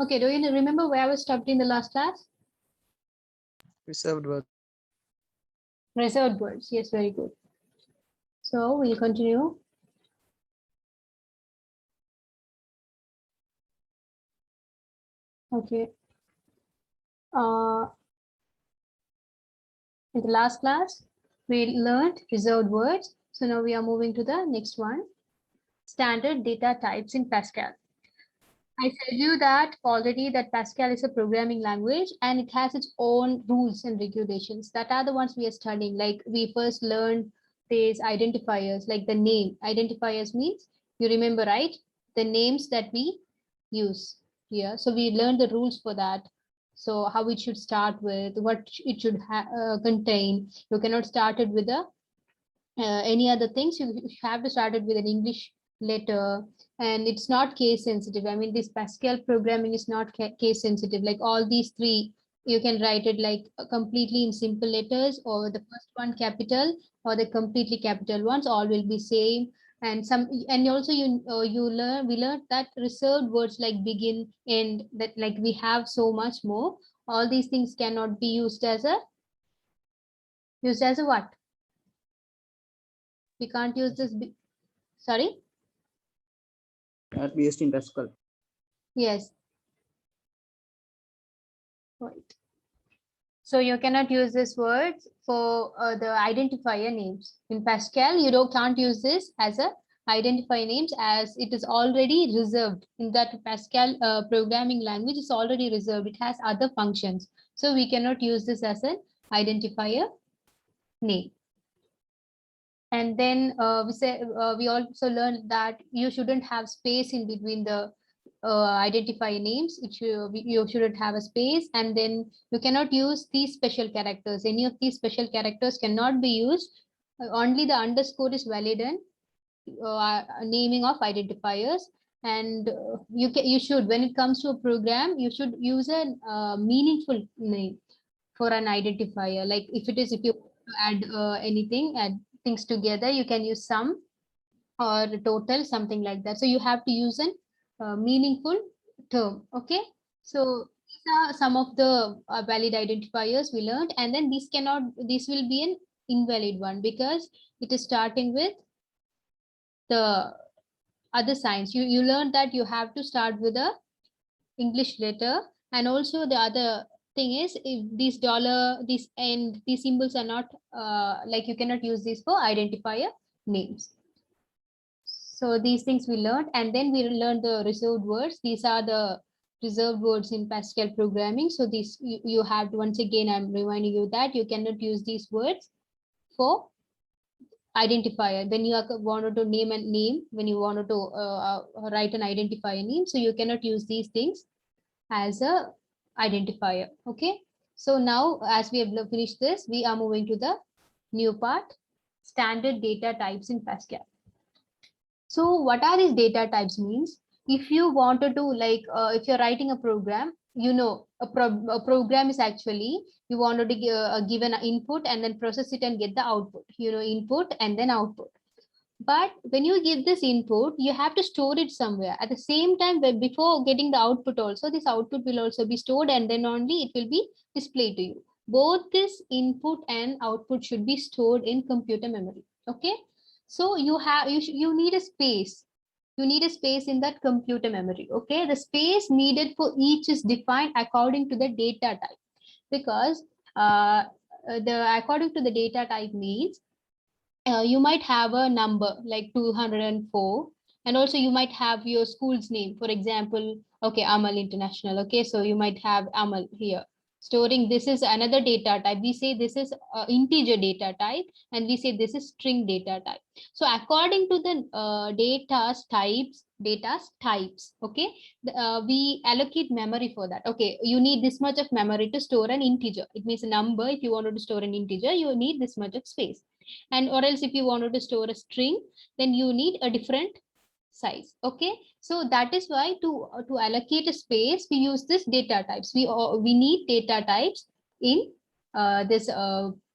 Okay, do you remember where I was stopped in the last class? Reserved word. Reserved words. Yes, very good. So we'll continue. Okay. In the last class, we learned reserved words. So now we are moving to the next one. Standard data types in Pascal. I said you that already that Pascal is a programming language and it has its own rules and regulations. That are the ones we are studying. Like we first learned these identifiers, like the name. Identifiers means you remember, right? The names that we use here. So we learned the rules for that. So how it should start with, what it should contain. You cannot start it with a any other things. You have to start it with an English letter, and it's not case sensitive. I mean, this Pascal programming is not case sensitive. Like all these three, you can write it like completely in simple letters, or the first one capital, or the completely capital ones. All will be same. And some, and also we learned that reserved words like begin, end, that like we have so much more. All these things cannot be used as a what? We can't use this. Sorry. Cannot be used in Pascal. Yes. Right. So you cannot use this word for the identifier names. In Pascal, you can't use this as a identifier names, as it is already reserved. In that Pascal programming language is already reserved. It has other functions. So we cannot use this as an identifier name. And then we also learned that you shouldn't have space in between the identify names. You shouldn't have a space, and then you cannot use these special characters. Any of these special characters cannot be used. Only the underscore is valid in naming of identifiers. And you should, when it comes to a program, you should use a meaningful name for an identifier. Like if you add anything, add things together, you can use sum or total, something like that. So you have to use an meaningful term. Okay, so these are some of the valid identifiers we learned, and then this will be an invalid one because it is starting with the other signs. You learned that you have to start with a English letter. And also the other thing is, if these dollar, this and these symbols are not like, you cannot use these for identifier names. So these things we learned, and then we learned the reserved words. These are the reserved words in Pascal programming. So this you have to, once again, I'm reminding you that you cannot use these words for identifier when you wanted to name a name, when you wanted to write an identifier name. So you cannot use these things as a identifier. Okay, so now as we have finished this, we are moving to the new part, standard data types in Pascal. So what are these data types means? If you wanted to, like if you're writing a program, a program is actually, you wanted to give an input and then process it and get the output, input and then output. But when you give this input, you have to store it somewhere. At the same time, before getting the output also, this output will also be stored, and then only it will be displayed to you. Both this input and output should be stored in computer memory. Okay, so you need a space. You need a space in that computer memory. Okay, the space needed for each is defined according to the data type, because the according to the data type means you might have a number like 204, and also you might have your school's name, for example, okay, Amal International. Okay, so you might have Amal here. Storing, this is another data type. We say this is integer data type, and we say this is string data type. So according to the data types, okay, we allocate memory for that. Okay, you need this much of memory to store an integer. It means a number. If you wanted to store an integer, you need this much of space. And or else if you wanted to store a string, then you need a different size. Okay, so that is why to allocate a space, we use this data types. We need data types in this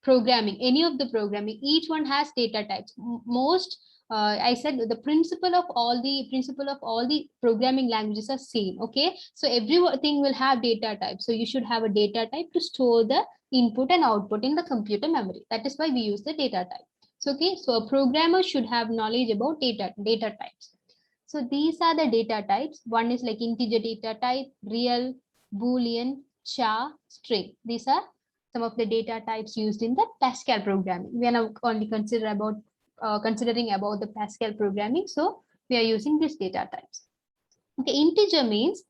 programming. Any of the programming, each one has data types. Most I said the principle of all the programming languages are same. Okay, so everything will have data type. So you should have a data type to store the input and output in the computer memory. That is why we use the data type. So okay, so a programmer should have knowledge about data types. So these are the data types. One is like integer data type, real, boolean, char, string. These are some of the data types used in the Pascal programming. We are now only considering about the Pascal programming. So we are using these data types. Okay, integer means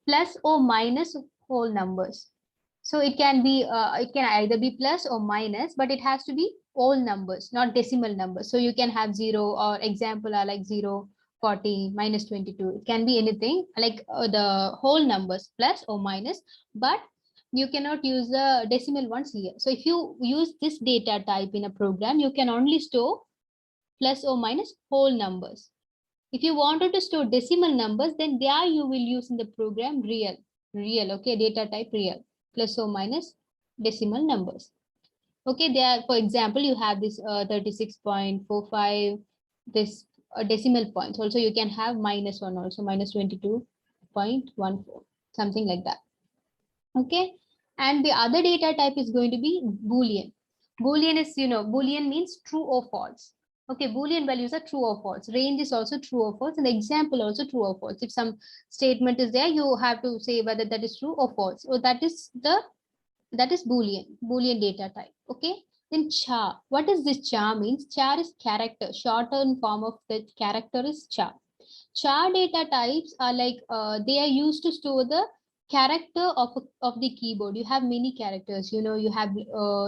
plus or minus whole numbers. So it can either be plus or minus, but it has to be whole numbers, not decimal numbers. So you can have 0, or example are like 0, 40, minus 22. It can be anything like the whole numbers plus or minus, but you cannot use the decimal ones here. So if you use this data type in a program, you can only store plus or minus whole numbers. If you wanted to store decimal numbers, then there you will use in the program real, okay, data type real, plus or minus decimal numbers. Okay, there, for example, you have this 36.45, this decimal points. Also, you can have -1, also minus 22.14, something like that. Okay, and the other data type is going to be Boolean. Boolean is, Boolean means true or false. Okay, Boolean values are true or false. Range is also true or false, and example also true or false. If some statement is there, you have to say whether that is true or false. So that is Boolean data type. Okay, then char. What is this char means? Char is character. Shortened form of the character is char. Char data types are like they are used to store the character of the keyboard. You have many characters. You have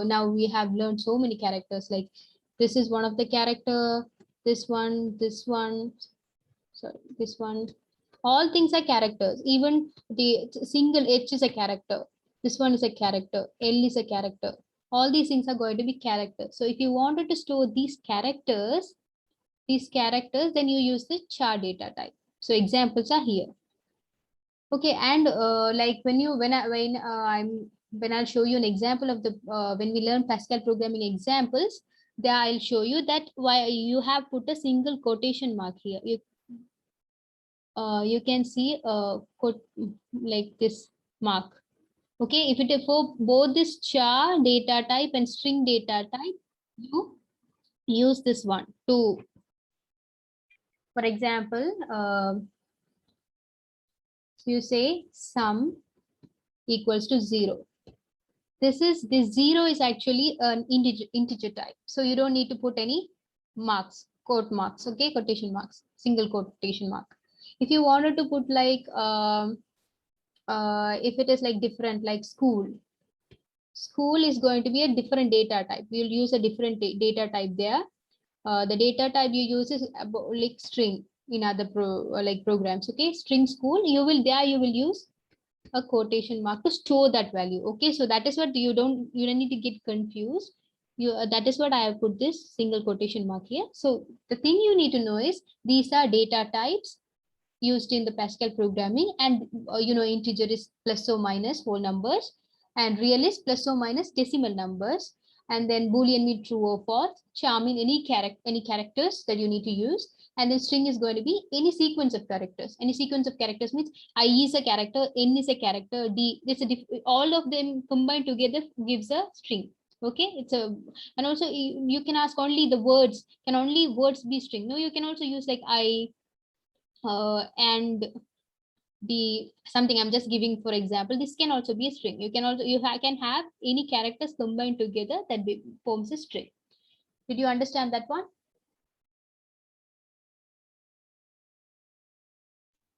now we have learned so many characters. Like this is one of the character. This one. Sorry, this one. All things are characters. Even the single H is a character. This one is a character. L is a character. All these things are going to be characters. So if you wanted to store these characters, then you use the char data type. So examples are here. Okay, and like when I'll show you an example of the when we learn Pascal programming examples, there I'll show you that why you have put a single quotation mark here. You can see like this mark. Okay, if it is for both this char data type and string data type, you use this one to, for example, you say sum equals to 0. This 0 is actually an integer type. So you don't need to put any marks, quote marks, okay, quotation marks, single quotation mark. If you wanted to put like, if it is like different, like school is going to be a different data type. We'll use a different data type there. The data type you use is like string in other programs. Okay, string school, you will use a quotation mark to store that value. Okay, so that is what you don't need to get confused. That is what I have put this single quotation mark here. So the thing you need to know is these are data types used in the Pascal programming, and integer is plus or minus whole numbers, and real is plus or minus decimal numbers, and then Boolean mean true or false, char mean any characters that you need to use, and then string is going to be any sequence of characters. Any sequence of characters means I is a character, N is a character, D. All of them combined together gives a string. Okay, and also you can ask only the words. Can only words be string? No, you can also use like I and the something I'm just giving for example. This can also be a string. You can have any characters combined together that forms a string. Did you understand that one?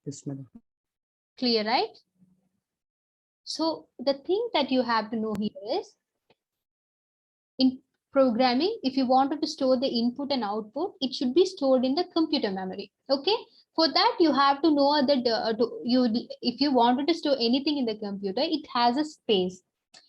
Yes, madam. Clear, right? So the thing that you have to know here is, in programming, if you wanted to store the input and output, it should be stored in the computer memory. Okay, for that you have to know that if you wanted to store anything in the computer, it has a space.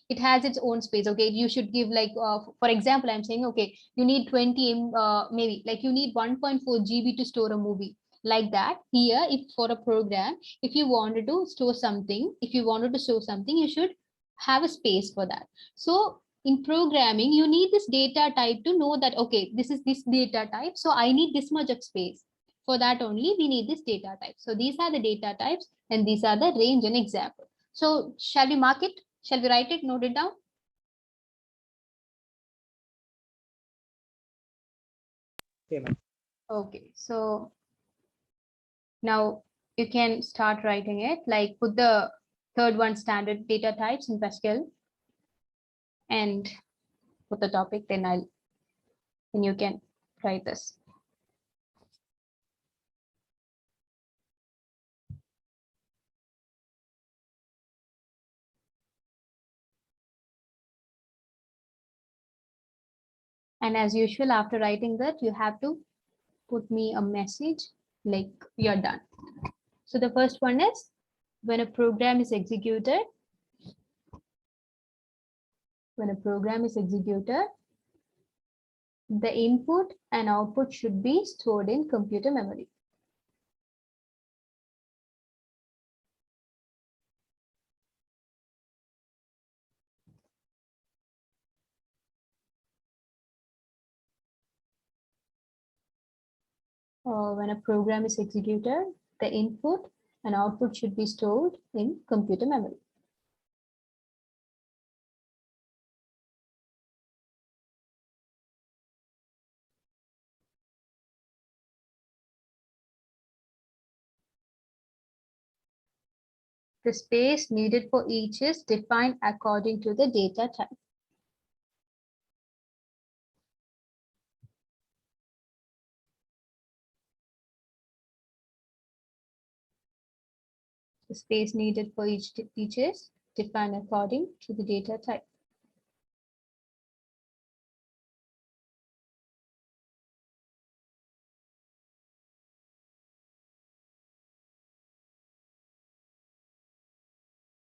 It has its own space. Okay, you should give like for example, I'm saying, okay, you need 20 maybe like you need 1.4 GB to store a movie. Like that, here, if for a program, if you wanted to store something, you should have a space for that. So in programming, you need this data type to know that, okay, this is this data type. So I need this much of space. For that only, we need this data type. So these are the data types and these are the range and example. So shall we mark it? Shall we write it, note it down? Okay, ma'am. Okay, so now you can start writing it, like put the third one, standard data types in Pascal, and put the topic, then you can write this. And as usual, after writing that, you have to put me a message like you're done. So the first one is, when a program is executed, the input and output should be stored in computer memory. When a program is executed, the input and output should be stored in computer memory. The space needed for each is defined according to the data type. The space needed for each is defined according to the data type.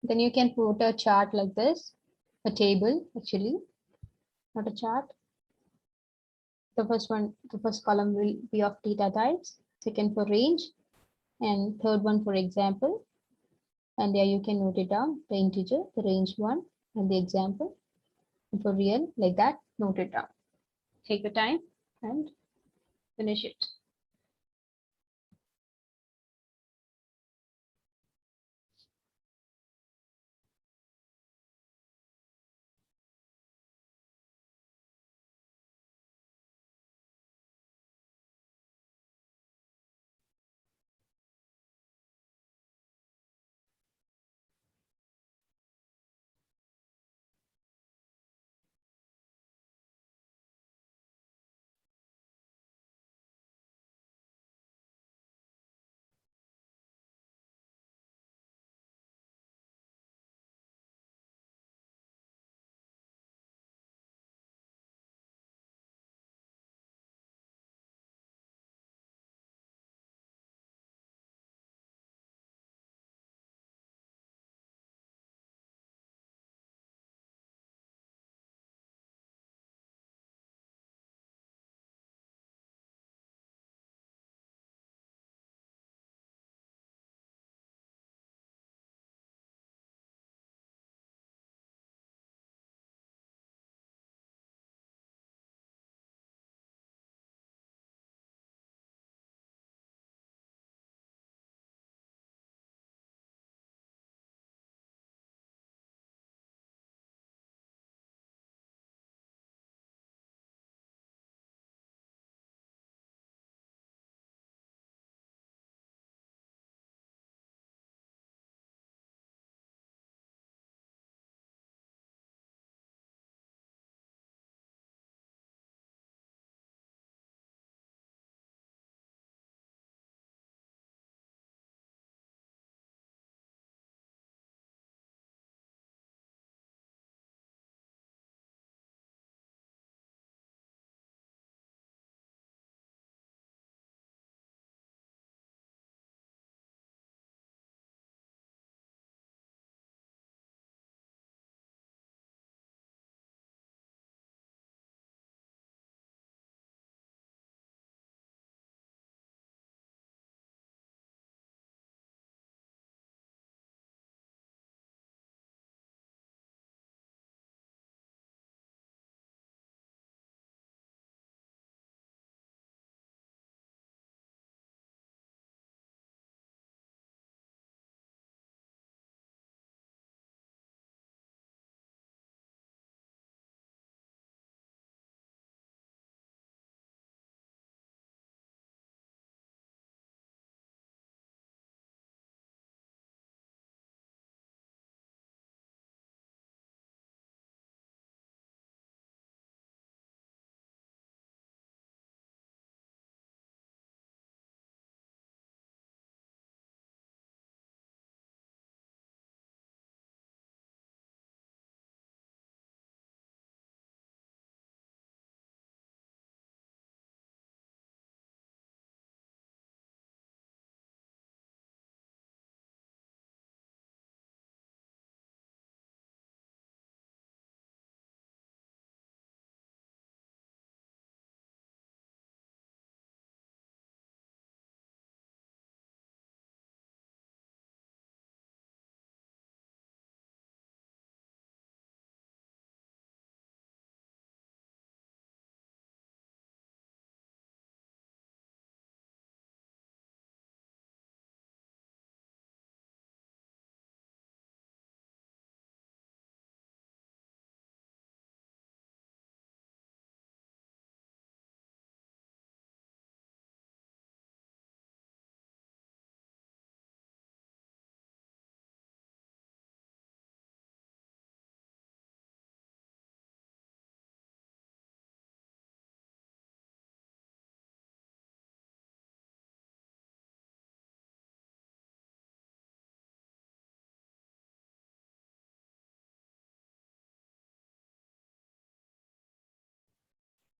Then you can put a chart like this, a table actually, not a chart. The first column will be of data types, second for range, and third one for example. And there you can note it down, the integer, the range one, and the example. And for real, like that, note it down. Take your time and finish it.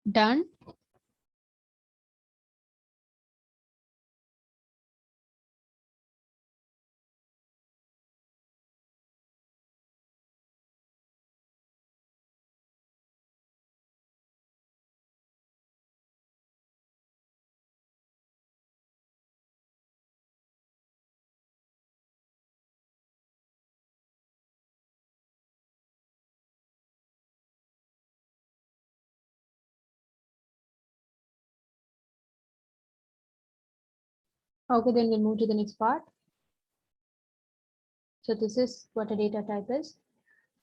Done. Okay, then we'll move to the next part. So this is what a data type is.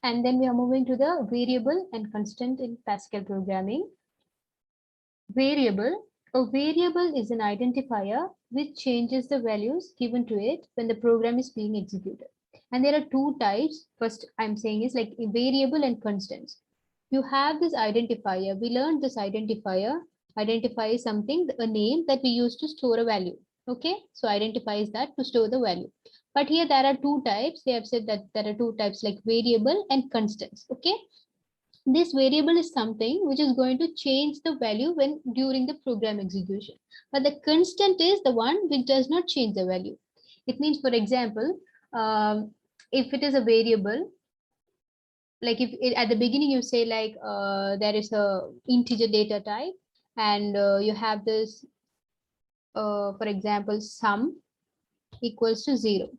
And then we are moving to the variable and constant in Pascal programming. Variable. A variable is an identifier which changes the values given to it when the program is being executed. And there are two types. First, I'm saying is like a variable and constants. You have this identifier. We learned this identifier identifies something, a name that we use to store a value. Okay, so identifies that to store the value. But here there are two types. They have said that there are two types like variable and constants. Okay, this variable is something which is going to change the value when during the program execution. But the constant is the one which does not change the value. It means, for example, if it is a variable, like if it, at the beginning you say like there is a integer data type and you have this, for example, sum equals to 0.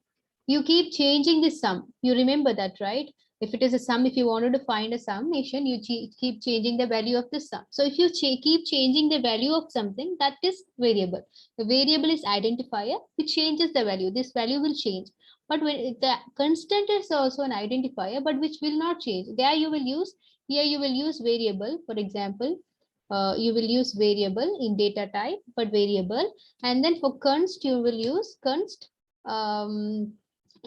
You keep changing the sum. You remember that, right? If it is a sum, if you wanted to find a summation, you keep changing the value of the sum. So if you keep changing the value of something, that is variable. The variable is identifier, which changes the value. This value will change. But when the constant is also an identifier, but which will not change. There you will use, here you will use variable. For example, you will use variable in data type, but variable. And then for const, you will use const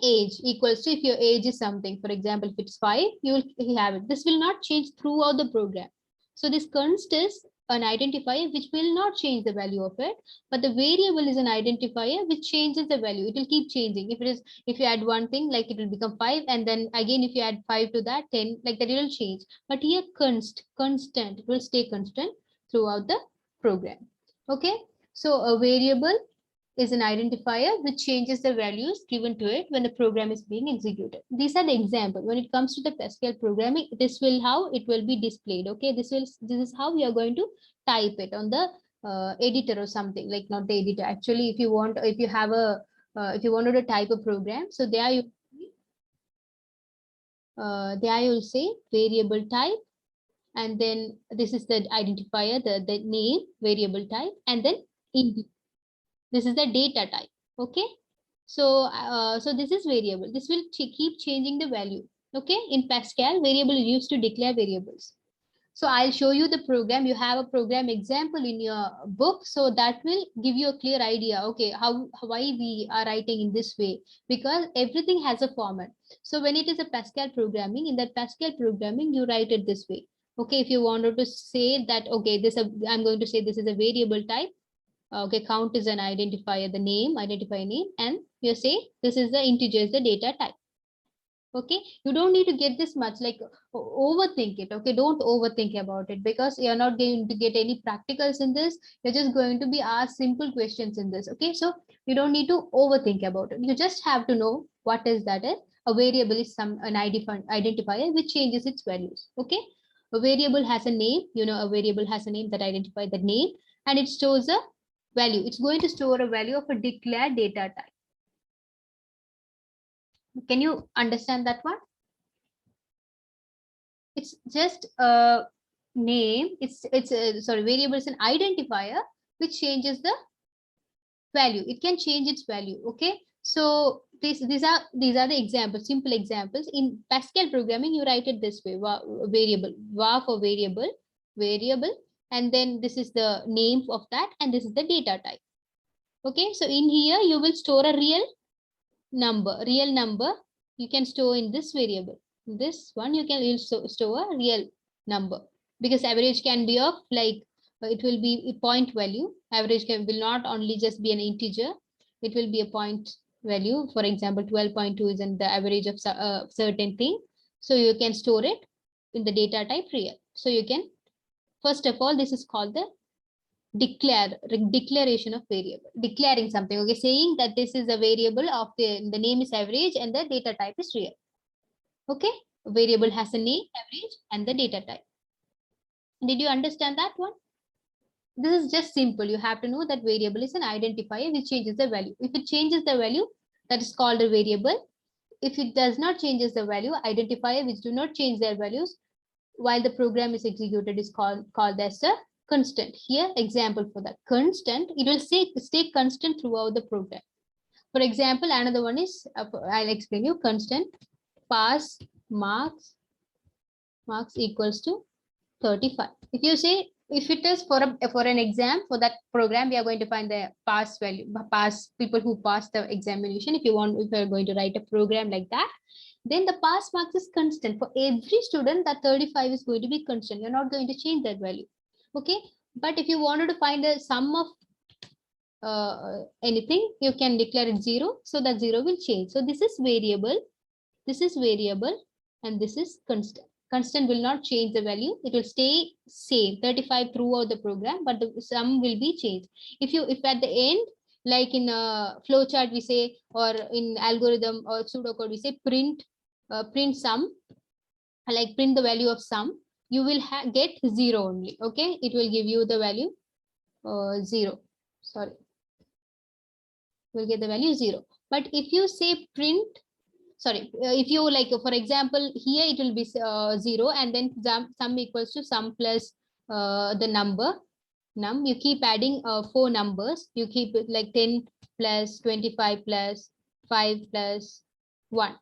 age equals to, if your age is something, for example, if it's 5, you will have it. This will not change throughout the program. So this const is an identifier which will not change the value of it, but the variable is an identifier which changes the value. It will keep changing. If it is, if you add one thing, like it will become 5, and then again if you add 5 to that, 10, like that, it will change. But here constant, it will stay constant throughout the program. Okay, so a variable is an identifier which changes the values given to it when the program is being executed. These are the examples. When it comes to the Pascal programming, this will how it will be displayed. Okay, this is how we are going to type it on the editor or something, like not the editor. Actually, if you want, if you have a if you wanted to type a program, so there you will say variable type, and then this is the identifier, the name, variable type, and then int. This is the data type. Okay, so so this is variable. This will keep changing the value. Okay, in Pascal, variable is used to declare variables. So I'll show you the program. You have a program example in your book, so that will give you a clear idea. Okay, why we are writing in this way, because everything has a format. So when it is a Pascal programming, in that Pascal programming, you write it this way. Okay, if you wanted to say that, okay, I'm going to say this is a variable type. Okay, count is an identifier, the name, identifier name, and you say this is the integer, is the data type. Okay, you don't need to get this much, like overthink it. Okay, don't overthink about it, because you're not going to get any practicals in this. You're just going to be asked simple questions in this. Okay, so you don't need to overthink about it. You just have to know what is that is. A variable is an identifier which changes its values. Okay, a variable has a name, you know, a variable has a name that identifies the name, and it stores a value. It's going to store a value of a declared data type. Can you understand that one? It's just a name. It's sorry, variable is an identifier which changes the value. It can change its value. Okay, so these are the examples, simple examples. In Pascal programming, you write it this way: variable, var for variable, and then this is the name of that, and this is the data type. Okay, so in here you will store a real number. You can store in this variable. This one you can store a real number, because average can be of like it will be a point value. Average will not only just be an integer, it will be a point value. For example, 12.2 is in the average of a certain thing, so you can store it in the data type real. So you can First of all, this is called the declaration of variable, declaring something. Okay, saying that this is a variable of the name is average and the data type is real. Okay, a variable has a name, average, and the data type. Did you understand that one? This is just simple. You have to know that variable is an identifier which changes the value. If it changes the value, that is called a variable. If it does not changes the value, identifier which do not change their values while the program is executed is called as a constant. Here, example for that constant, it will stay constant throughout the program. For example, another one is, I'll explain you, constant pass marks equals to 35. If you say, if it is for an exam, for that program, we are going to find the pass value, people who pass the examination. If you're going to write a program like that, then the pass marks is constant for every student. That 35 is going to be constant. You're not going to change that value. Okay, but if you wanted to find a sum of anything, you can declare it 0, so that 0 will change. So this is variable, and this is constant. Constant will not change the value, it will stay same 35 throughout the program, but the sum will be changed. If at the end, like in a flow chart we say, or in algorithm or pseudocode we say print sum, like print the value of sum, you will get 0 only. Okay, it will give you the value 0, sorry, will get the value 0. But if you say print, sorry, if you like, for example, here it will be 0, and then sum equals to sum plus the number num. You keep adding 4 numbers. You keep it like 10 plus 25 plus 5 plus 1.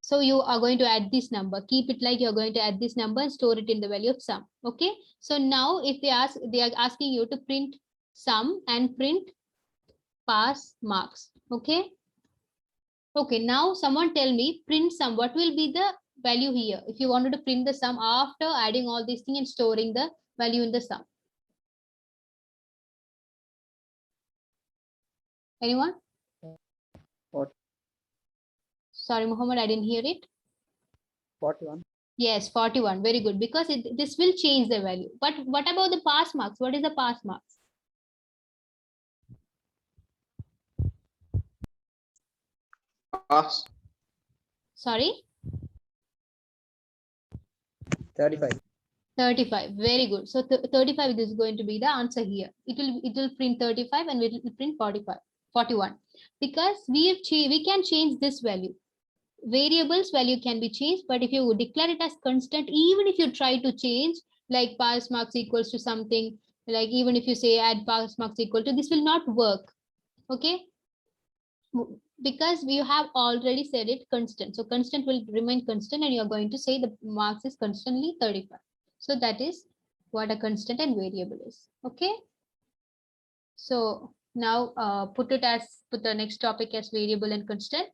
So you are going to add this number. Keep it like you're going to add this number and store it in the value of sum. Okay. So now if they are asking you to print sum and print pass marks. Okay. Okay, now someone tell me print sum. What will be the value here? If you wanted to print the sum after adding all these things and storing the value in the sum. Anyone? What? Sorry, Muhammad, I didn't hear it. 41. Yes, 41. Very good. Because this will change the value. But what about the pass marks? What is the pass marks? Pass. Sorry? 35. 35. Very good. So 35 is going to be the answer here. It will print 35 and it will print 45, 41. Because we can change this value. Variables value can be changed, but if you declare it as constant, even if you try to change, like pass marks equals to something, like even if you say add pass marks equal to, this will not work. Okay, because we have already said it constant, so constant will remain constant, and you're going to say the marks is constantly 35. So that is what a constant and variable is. Okay, so now put the next topic as variable and constant.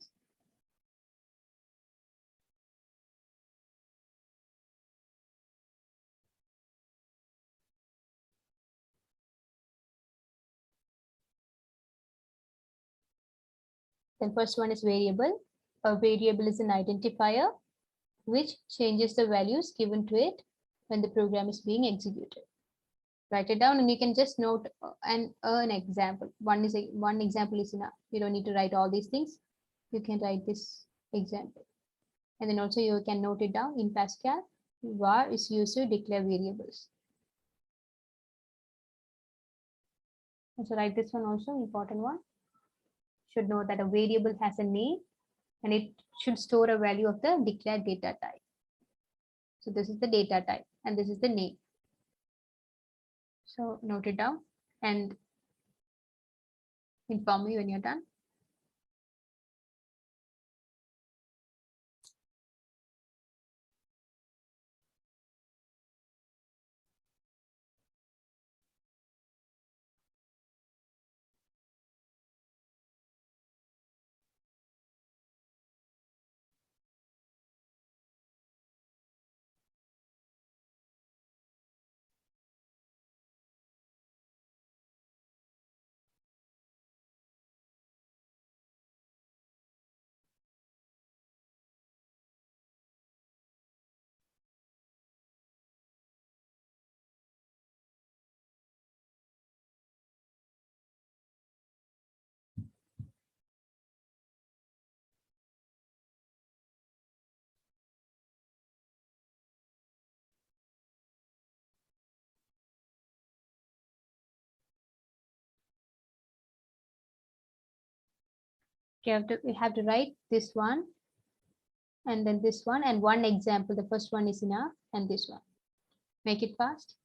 Then first one is variable. A variable is an identifier which changes the values given to it when the program is being executed. Write it down and you can just note an example. One example is enough. You don't need to write all these things. You can write this example. And then also you can note it down in Pascal. Var is used to declare variables. So write this one also, important one. Should know that a variable has a name and it should store a value of the declared data type. So this is the data type and this is the name. So note it down and inform me when you're done. we have to write this one and then this one and one example. The first one is enough and this one. Make it fast.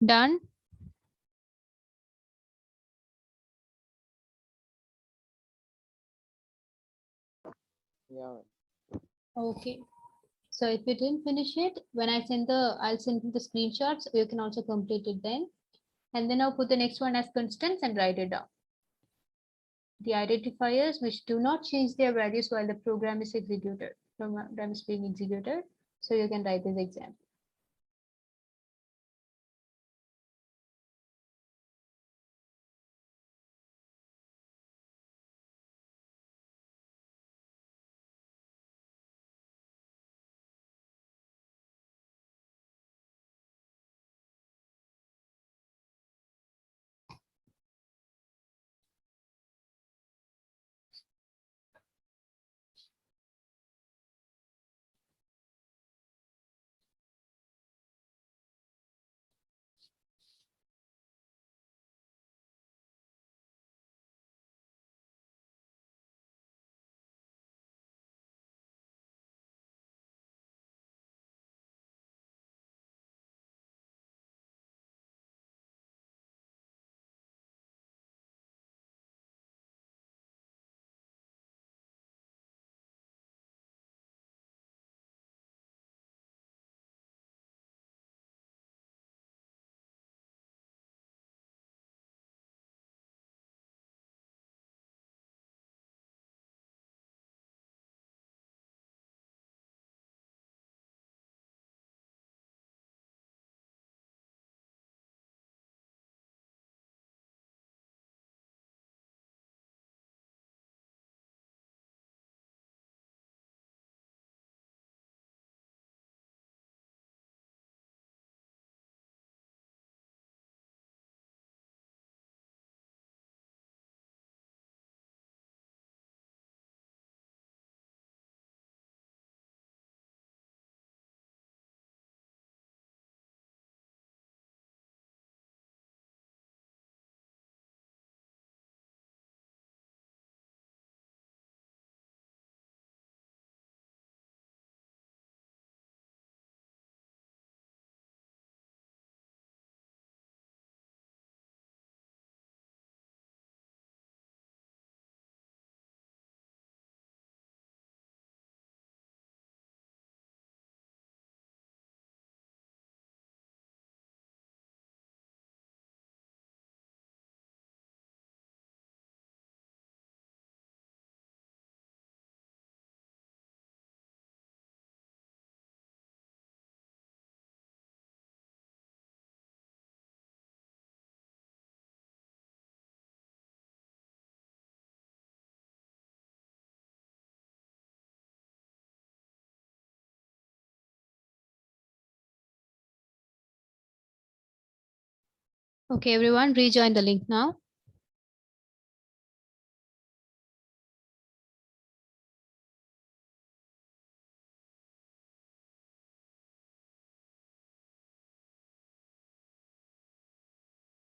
Done. Yeah. Okay. So if you didn't finish it, when I'll send you the screenshots. You can also complete it then. And then I'll put the next one as constants and write it down. The identifiers which do not change their values while the program is executed. Program is being executed. So you can write this example. Okay, everyone, rejoin the link now.